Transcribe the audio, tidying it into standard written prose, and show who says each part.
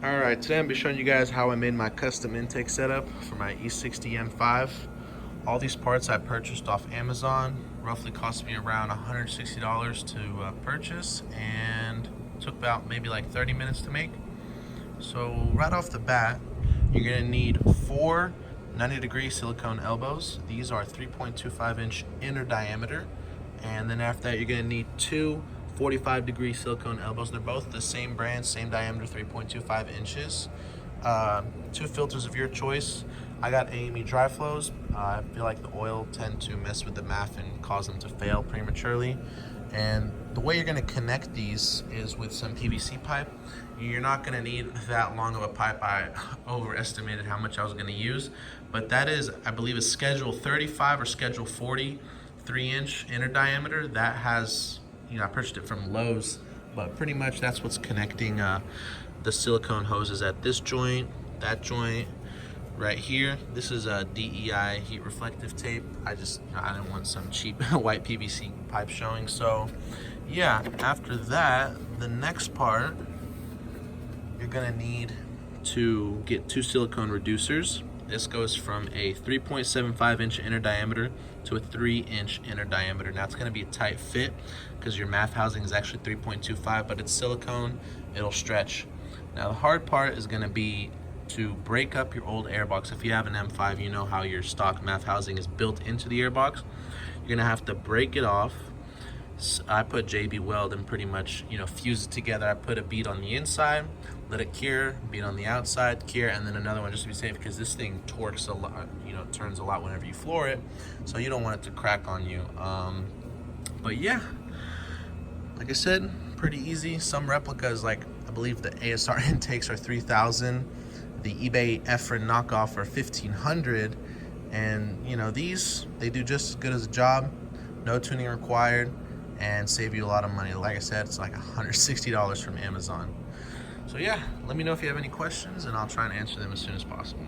Speaker 1: Alright, today I'm going to be showing you guys how I made my custom intake setup for my E60 M5. All these parts I purchased off Amazon, roughly cost me around $160 to purchase, and took about maybe like 30 minutes to make. So right off the bat, you're going to need 4 90-degree silicone elbows. These are 3.25 inch inner diameter, and then after that you're going to need 2 45-degree silicone elbows. They're both the same brand, same diameter, 3.25 inches. 2 filters of your choice. I got AME dry flows. I feel like the oil tend to mess with the MAF and cause them to fail prematurely. And the way you're going to connect these is with some PVC pipe. You're not going to need that long of a pipe. I overestimated how much I was going to use, but that is, I believe, a schedule 35 or schedule 40 3-inch inner diameter. That has, I purchased it from Lowe's, but pretty much that's what's connecting the silicone hoses at this joint, that joint, right here. This is a DEI heat reflective tape. I didn't want some cheap white PVC pipe showing. So yeah, after that, the next part, you're gonna need to get 2 silicone reducers. This goes from a 3.75 inch inner diameter to a 3-inch inner diameter. Now it's going to be a tight fit because your MAF housing is actually 3.25, but it's silicone, it'll stretch. Now the hard part is going to be to break up your old airbox. If you have an M5, you know how your stock MAF housing is built into the airbox. You're going to have to break it off. I put JB Weld and pretty much, fuse it together. I put a bead on the inside, let it cure, bead on the outside, cure, and then another one just to be safe, because this thing torques a lot, turns a lot whenever you floor it, so you don't want it to crack on you. But yeah, like I said, pretty easy. Some replicas, like I believe the ASR intakes are 3,000, the eBay Efren knockoff are 1,500, and these, they do just as good as a job, no tuning required, and save you a lot of money. Like I said, it's like $160 from Amazon. So yeah, let me know if you have any questions and I'll try and answer them as soon as possible.